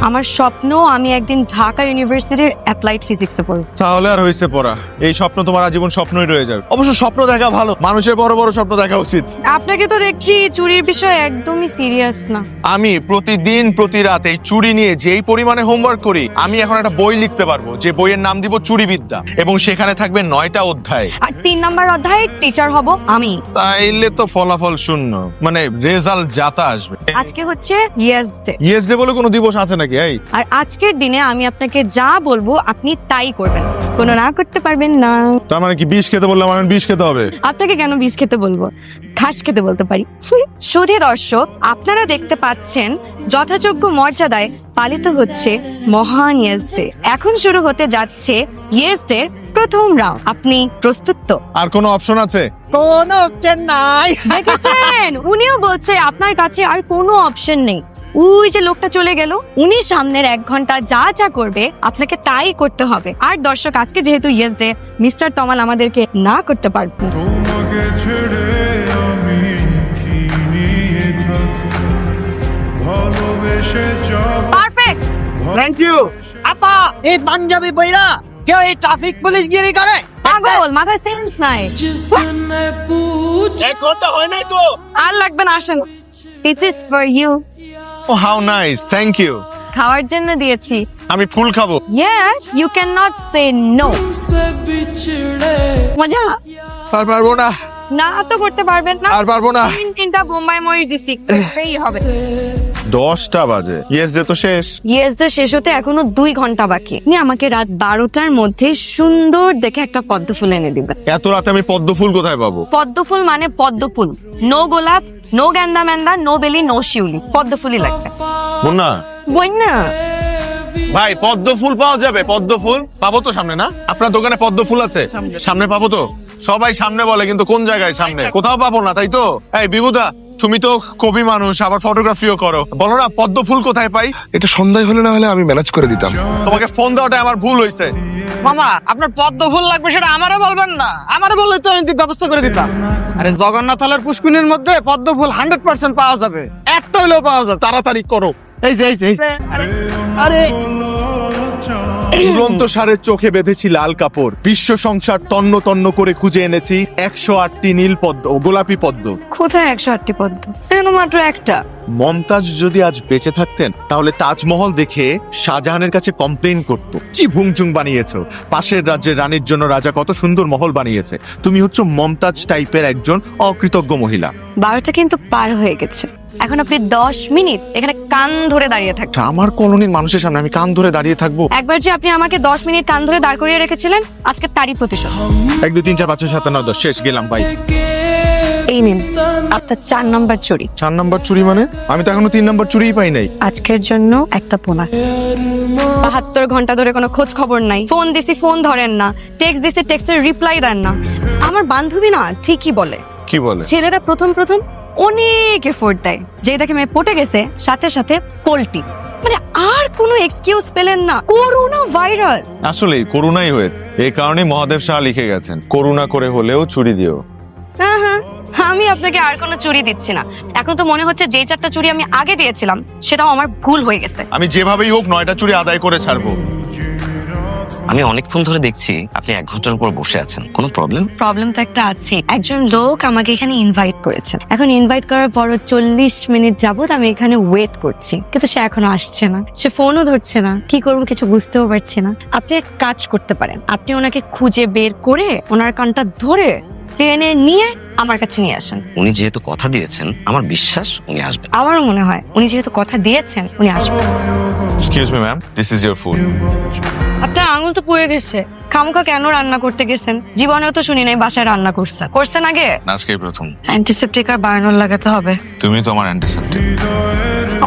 আমার স্বপ্ন আমি একদিন ঢাকা ইউনিভার্সিটির অ্যাপ্লাইড ফিজিক্সে পড়ব। তাহলে আর হয়েছে পড়া, এই স্বপ্ন তোমার আজীবন স্বপ্নই রয়ে যাবে। অবশ্য স্বপ্ন দেখা ভালো, মানুষের বড় বড় স্বপ্ন দেখা উচিত। আপনাকে তো দেখছি চুরির বিষয়ে একদমই সিরিয়াস না। আমি প্রতিদিন প্রতি রাত এই চুরি নিয়ে যেই পরিমাণে হোমওয়ার্ক করি, আমি এখন একটা বই লিখতে পারবো, যে বইয়ের নাম দিব চুরিবিদ্যা, এবং সেখানে থাকবে 9টা অধ্যায়। আর 3 নাম্বার অধ্যায়ের টিচার হব আমি। তাইলে তো ফলাফল শূন্য, মানে রেজাল্ট যাতা আসবে। আজকে হচ্ছে ইয়েস ডে। ইয়েস ডে বলে কোনো দিবস আছে নাকি? এই আর আজকের দিনে আমি আপনাকে যা বলবো আপনি তাই করবেন, কোনো না করতে পারবেন না। তার মানে কি বিষ খেতে বললাম আমি বিষ খেতে হবে? আপনাকে কেন বিষ খেতে বলবো, ঘাস খেতে বলতে পারি। সুধী দর্শক, আপনারা দেখতে পাচ্ছেন যথাযোগ্য মর্যাদায় পালিত হচ্ছে মহান ইয়েস ডে। এখন শুরু হতে যাচ্ছে ইয়েস ডে প্রথম রাউন্ড। আপনি প্রস্তুত তো? আর কোনো অপশন আছে? কোনো অপশন নাই। দেখেছেন, উনিও বলছে আপনার কাছে আর কোনো অপশন নেই। ওই যে লোকটা চলে গেল, উনি সামনের 1 ঘন্টা যা যা করবে আপনাকে তাই করতে হবে। আর দর্শক, আজকে যেহেতু ইয়েস ডে, মিস্টার তমাল আমাদেরকে না করতে পারবেন। তোমাকে ছেড়ে আমি কি নিয়ে থাকি, ভালোবেসে যাব। পারফেক্ট। Thank you. আপা, এই পাঞ্জাবি বইরা কেউ এই ট্রাফিক পুলিশ গিরি করে? পাগল, মাথায় সেন্স নাই। এই কথা হয় নাই তো। আর লাগবে না, আসেন। It is for you. Oh how nice, thank you. খাওয়ার জন্য দিয়েছি। আমি ফুল খাবো। Yes, you cannot say no. মজা? আর পারবো না। না তো করতে পারবেন না। আর পারবো না। 3টা বোম্বাই মরিচ দিছি, করতেই হবে। 10টা বাজে, ইয়েস ডে তো শেষ। ইয়েস ডে শেষ হতে এখনো 2 ঘন্টা বাকি। আপনি আমাকে রাত 12টার মধ্যে সুন্দর দেখে একটা পদ্ম ফুল এনে দিবেন। এত রাতে আমি পদ্ম ফুল কোথায় পাবো? পদ্ম ফুল মানে পদ্ম ফুল, নো গোলাপ, নো গ্যান্দা ম্যান্দা, নো বেলি, নো শিউলি, পদ্ম ফুলই লাগবে। মুন্না বই না ভাই, পদ্ম ফুল পাওয়া যাবে? পদ্ম ফুল পাবো তো সামনে? না আপনার দোকানে পদ্ম ফুল আছে? সামনে পাবো তো? সবাই সামনে বলে, কিন্তু কোন জায়গায় সামনে? কোথাও পাবো না, তাই তো? এই বিভুদা, তুমি তো কবি মানুষ, আবার ফটোগ্রাফিও করো, বলো না পদ্ম ফুল কোথায় পাই? এটা সন্ধ্যায় হলে না হলে আমি ম্যানেজ করে দিতাম। তোমাকে ফোন দেওয়াটা আমার ভুল হয়েছে। মামা, আপনার পদ্ম ফুল লাগবে সেটা আমারে বলবেন না। আমারে বললে তো আমি ব্যবস্থা করে দিতাম। আরে জগন্নাথ হলের পুষ্কুনির মধ্যে পদ্ম ফুল 100% পাওয়া যাবে, একটা হইলেও পাওয়া যাবে। তাড়াতাড়ি করো। এই যে আরে দুরন্ত সারের চোখে বেঁধেছি লাল কাপড়, বিশ্ব সংসার তন্ন তন্ন করে খুঁজে এনেছি 108টি নীল পদ্ম ও গোলাপি পদ্ম। কোথায় 108টি পদ্ম? এখন মাত্র একটা। মমতাজ যদি আজ বেঁচে থাকতেন, তাহলে তাজমহল দেখে শাহজাহানের কাছে কমপ্লেইন করত, কি ভুংচুং বানিয়েছো, পাশের রাজ্যের রানীর জন্য রাজা কত সুন্দর মহল বানিয়েছে, তুমি হচ্ছে মমতাজ টাইপের একজন অকৃতজ্ঞ মহিলা। 12টা কিন্তু পার হয়ে গেছে। এখন আপনি 10 মিনিট এখানে কান ধরে দাঁড়িয়ে থাকবেন। আমার কলোনির মানুষের সামনে আমি কান ধরে দাঁড়িয়ে থাকবো? একবার যে আপনি আমাকে 10 মিনিট কান ধরে দাঁড় করিয়ে রেখেছিলেন, আজকে তারই প্রতিশোধ। 1 2 3 4 5 6 7 9 10 শেষ, গেলাম ভাই। এই নিন আপনার 4 নম্বর চুরি। 4 নম্বর চুরি মানে? আমি তো এখনো 3 নম্বর চুরিই পাই নাই। আজকের জন্য একটা বোনাস। 72 ঘন্টা ধরে কোনো খোঁজ খবর নাই, ফোন দিছি ফোন ধরেন না, টেক্সট দিছি টেক্সটের রিপ্লাই দেন না। আমার বান্ধবী না ঠিকই বলে, কি বলে? ছেলেরা প্রথম অনেক এফোর্ট দেয়, যে দেখে মেয়ে পটে গেছে সাথে সাথে পোল্টি। মানে আর কোনো এক্সকিউজ পেলেন না, করোনা ভাইরাস। আসলে করুণাই হয়েছে, এই কারণে মহাদেব শাহ লিখে গেছেন, করুণা করে হলেও চুরি দিও। হ্যাঁ, আমি আপনাকে আর কোনো চুরি দিচ্ছি না। এখন তো মনে হচ্ছে যে 4টা চুরি আমি আগে দিয়েছিলাম সেটাও আমার ভুল হয়ে গেছে। আমি যেভাবেই হোক 9টা চুরি আদায় করে ছাড়বো। আমি অনেকক্ষণ ধরে দেখছি আপনি 1 ঘন্টার উপর বসে আছেন, কোনো প্রবলেম? প্রবলেম তো একটা আছে। একজন লোক আমাকে এখানে ইনভাইট করেছেন, এখন ইনভাইট করার পর 40 মিনিট যাবত আমি এখানে ওয়েট করছি, কিন্তু সে এখনো আসছে না, সে ফোনও ধরছে না। কি করবো কিছু বুঝতেও পারছি না। আপনি এক কাজ করতে পারেন, আপনি ওনাকে খুঁজে বের করে ওনার কানটা ধরে ট্রেনে নিয়ে আমার কাছে নিয়ে আসেন। উনি যেহেতু কথা দিয়েছেন, আমার বিশ্বাস উনি আসবেন। আমারও মনে হয় উনি যেহেতু কথা দিয়েছেন উনি আসবেন। Excuse me ma'am, this is your food. আপনার আঙুল তো পড়ে গেছে, খামুখা কেন রান্না করতে গেছেন? জীবনেও তো শুনি নাই বাসায় রান্না করছেন আগে। আজকেই প্রথম। অ্যান্টিসেপটিক আর বার্নল লাগাতে হবে। তুমি তো আমার অ্যান্টিসেপ্টিক।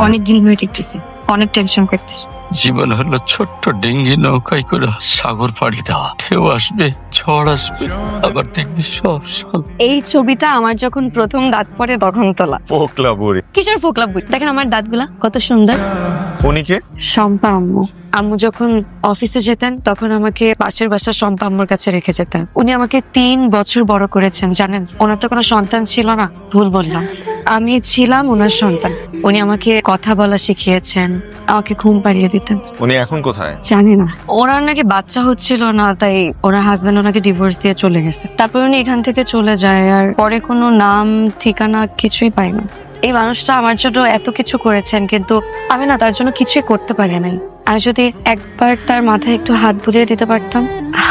অনেক দিন ধরে দেখতেছি, অনেক টেনশন করতেছি। জীবন হলো ছোট্ট ডিঙ্গি নৌকায় করে সাগর পাড়ি দেওয়া, ঢেউ আসবে ঝড় আসবে, আবার দেখবি সব সব। এই ছবিটা আমার যখন প্রথম দাঁত পড়ে তখন তোলা। পোকলা বুড়ি। কিসের ফোকলা বুড়ি? দেখেন আমার দাঁতগুলা কত সুন্দর। উনি কে? শম্পা আম্মু। আম্মু যখন অফিসে যেতেন তখন আমাকে পাশের বাসা শম্পা আম্মুর কাছে রেখে যেতেন। উনি আমাকে 3 বছর বড় করেছেন জানেন। ওনার তো কোনো সন্তান ছিল না, ভুল বললাম। আমি ছিলাম ওনার সন্তান। উনি আমাকে কথা বলা শিখিয়েছেন, আমাকে ঘুম পাড়িয়ে দিতেন। উনি এখন কোথায়? জানি না, ওনার নাকি বাচ্চা হচ্ছিল না, তাই ওনার হাজবেন্ড ওনাকে ডিভোর্স দিয়ে চলে গেছে। তারপর উনি এখান থেকে চলে যায়, আর পরে কোনো নাম ঠিকানা কিছুই পাই না। এই মানুষটা আমার জন্য এত কিছু করেছেন, কিন্তু আমি না তার জন্য কিছুই করতে পারি নাই। আমি যদি একবার তার মাথায় একটু হাত বুলিয়ে দিতে পারতাম,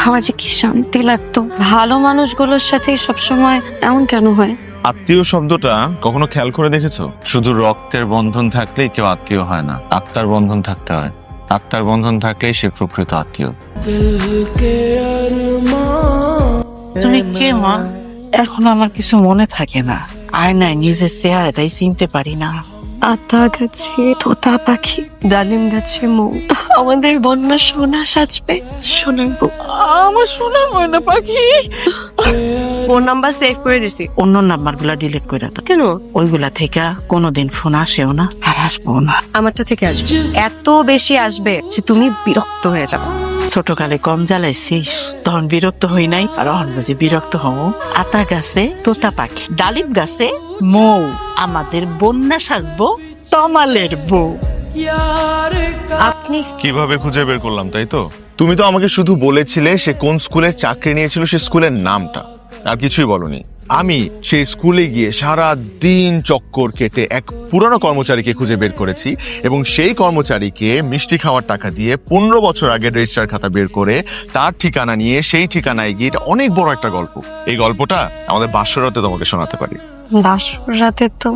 আমার যে কি শান্তি লাগতো। ভালো মানুষগুলোর সাথে সবসময় এমন কেন হয়? আত্মীয় শব্দটা কখনো খেয়াল করে দেখেছো? শুধু রক্তের বন্ধন থাকলেই কেউ আত্মীয় হয় না, আত্মার বন্ধন থাকতে হয়। আত্মার বন্ধন থাকলেই সে প্রকৃত আত্মীয়। তুমি কে মা? এখন আমার কিছু মনে থাকে না, আর নাই নিজের চেহারাটাই চিনতে পারি না। আতা গাছে তোতা পাখি, ডালিম গাছে মৌ, আমাদের বন্যা সোনা সাজবে সোনার বুক। আমার সোনার ময়না পাখি। ফোন নাম্বার সেভ করে দিছি। অন্য নাম্বার গুলা ডিলিট করে দাও। কেন? ওইগুলা থেকে কোনোদিন ফোন আসেও না, আর আসবো না। আমারটা থেকে আসবে, এত বেশি আসবে যে তুমি বিরক্ত হয়ে যাবে। ছোটকালে কম জ্বালাইছিস, তখন বিরক্ত হই নাই, আর এখন বুঝি বিরক্ত হও। আতা গাছে তোতা পাখি, ডালিম গাছে মৌ, আমাদের বন্যা সাজবো তমালের বউ। আপনি কিভাবে খুঁজে বের করলাম, তাই তো? তুমি তো আমাকে শুধু বলেছিলে সে কোন স্কুলে চাকরি নিয়েছিল, সে স্কুলের নামটা, আর কিছুই বলনি। আমি সেই স্কুলে গিয়ে সারা দিন চক্কর কেটে এক পুরনো কর্মচারীকে খুঁজে বের করেছি, এবং সেই কর্মচারীকে মিষ্টি খাওয়ার টাকা দিয়ে 15 বছর আগে রেজিস্টার খাতা বের করে তার ঠিকানা নিয়ে সেই ঠিকানায় গিয়ে, এটা অনেক বড় একটা গল্প। এই গল্পটা আমাদের বাসরাতে তোমাকে শোনাতে পারি। বাসর রাতে তো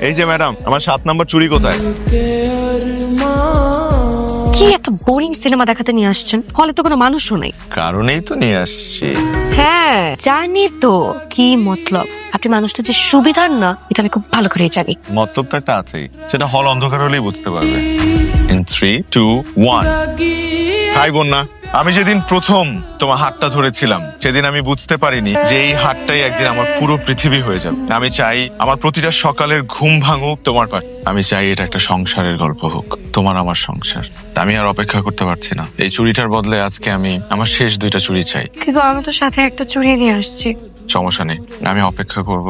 এই যে ম্যাডাম, আমার 7 নম্বর চুরি কোথায়? কি একটা বোরিং সিনেমা দেখাতে নিয়ে আসছেন, হলে তো কোনো মানুষও নেই। কারণেই তো নিয়ে আসছি। হ্যাঁ জানি তো কি মতলব। আপনি মানুষটা যে সুবিধার না, এটা আমি খুব ভালো করে জানি। মতলব তো একটা আছেই, সেটা হল অন্ধকার হলেই বুঝতে পারবে। ইন 3, 2, 1। হাই বন্যা, আমি যেদিন প্রথম তোমার হাতটা ধরেছিলাম, সেদিন আমি বুঝতে পারিনি যে এই হাতটাই একদিন আমার পুরো পৃথিবী হয়ে যাবে। আমি চাই আমার প্রতিটা সকালের ঘুম ভাঙুক তোমার পাশে। আমি চাই এটা একটা সংসারের গল্প হোক, তোমার আমার সংসার। আমি আর অপেক্ষা করতে পারছি না। এই চুরিটার বদলে আজকে আমি আমার শেষ 2টা চুরি চাই। কিন্তু আমি তো সাথে একটা চুরি নিয়ে আসছি। সমস্যা নেই, আমি অপেক্ষা করব।